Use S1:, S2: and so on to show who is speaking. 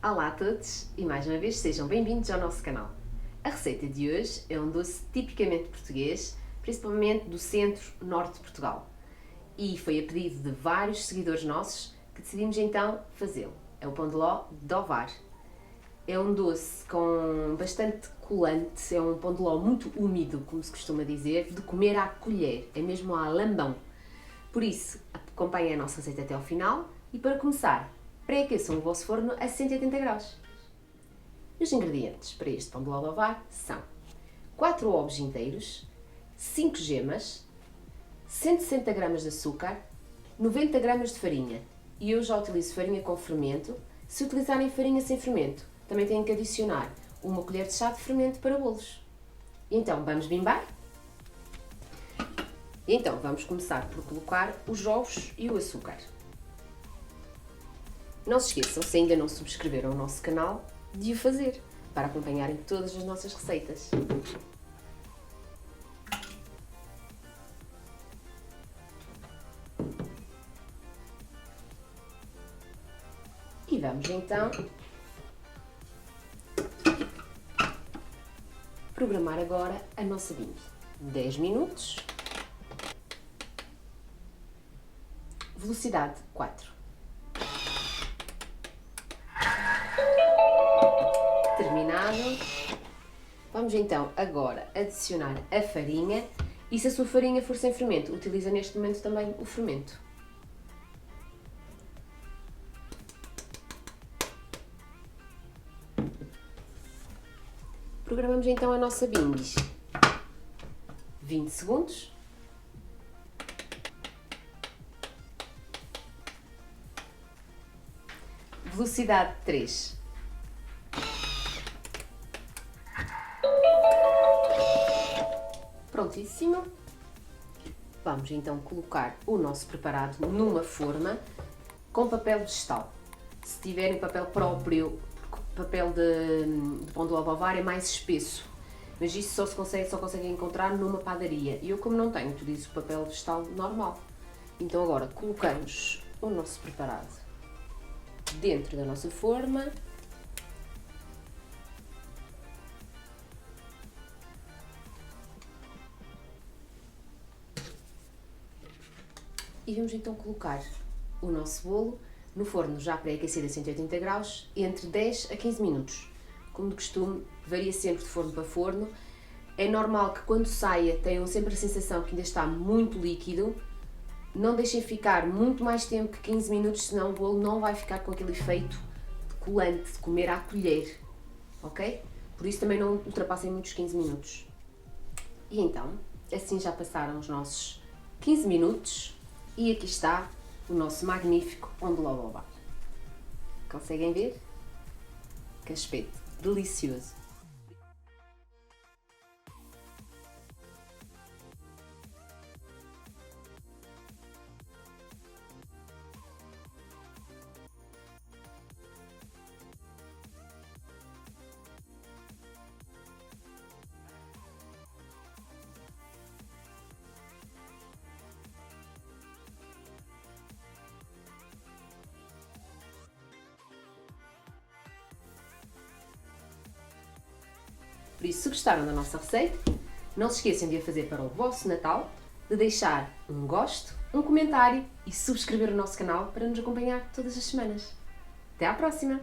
S1: Olá a todos e mais uma vez sejam bem-vindos ao nosso canal. A receita de hoje é um doce tipicamente português, principalmente do centro-norte de Portugal. E foi a pedido de vários seguidores nossos que decidimos então fazê-lo. É o pão de ló de Ovar. É um doce com bastante colante, é um pão de ló muito úmido, como se costuma dizer, de comer à colher, é mesmo à lambão. Por isso, acompanhem a nossa receita até ao final e para começar, pré-aqueçam o vosso forno a 180 graus. Os ingredientes para este pão de ló de Ovar são 4 ovos inteiros, 5 gemas, 160 gramas de açúcar, 90 gramas de farinha. E eu já utilizo farinha com fermento. Se utilizarem farinha sem fermento, também têm que adicionar uma colher de chá de fermento para bolos. Então, vamos bimbar? Então, vamos começar por colocar os ovos e o açúcar. Não se esqueçam, se ainda não subscreveram o nosso canal, de o fazer, para acompanharem todas as nossas receitas. E vamos então programar agora a nossa bimbi. 10 minutos. Velocidade 4. Terminado. Vamos então agora adicionar a farinha e se a sua farinha for sem fermento, utiliza neste momento também o fermento. Programamos então a nossa bimbi. 20 segundos. Velocidade 3. Prontíssimo. Vamos então colocar o nosso preparado numa forma com papel vegetal. Se tiverem papel próprio, papel de pão de ló de Ovar é mais espesso, mas isso só conseguem encontrar numa padaria. E eu, como não tenho, utilizo papel vegetal normal. Então agora colocamos o nosso preparado dentro da nossa forma. E vamos então colocar o nosso bolo no forno já pré-aquecido a 180 graus entre 10 a 15 minutos. Como de costume, varia sempre de forno para forno. É normal que quando saia tenham sempre a sensação que ainda está muito líquido. Não deixem ficar muito mais tempo que 15 minutos, senão o bolo não vai ficar com aquele efeito de colante, de comer à colher, ok? Por isso também não ultrapassem muitos 15 minutos. E então, assim já passaram os nossos 15 minutos. E aqui está o nosso magnífico pão de ló de Ovar. Conseguem ver? Que aspecto delicioso! Por isso, se gostaram da nossa receita, não se esqueçam de a fazer para o vosso Natal, de deixar um gosto, um comentário e subscrever o nosso canal para nos acompanhar todas as semanas. Até à próxima!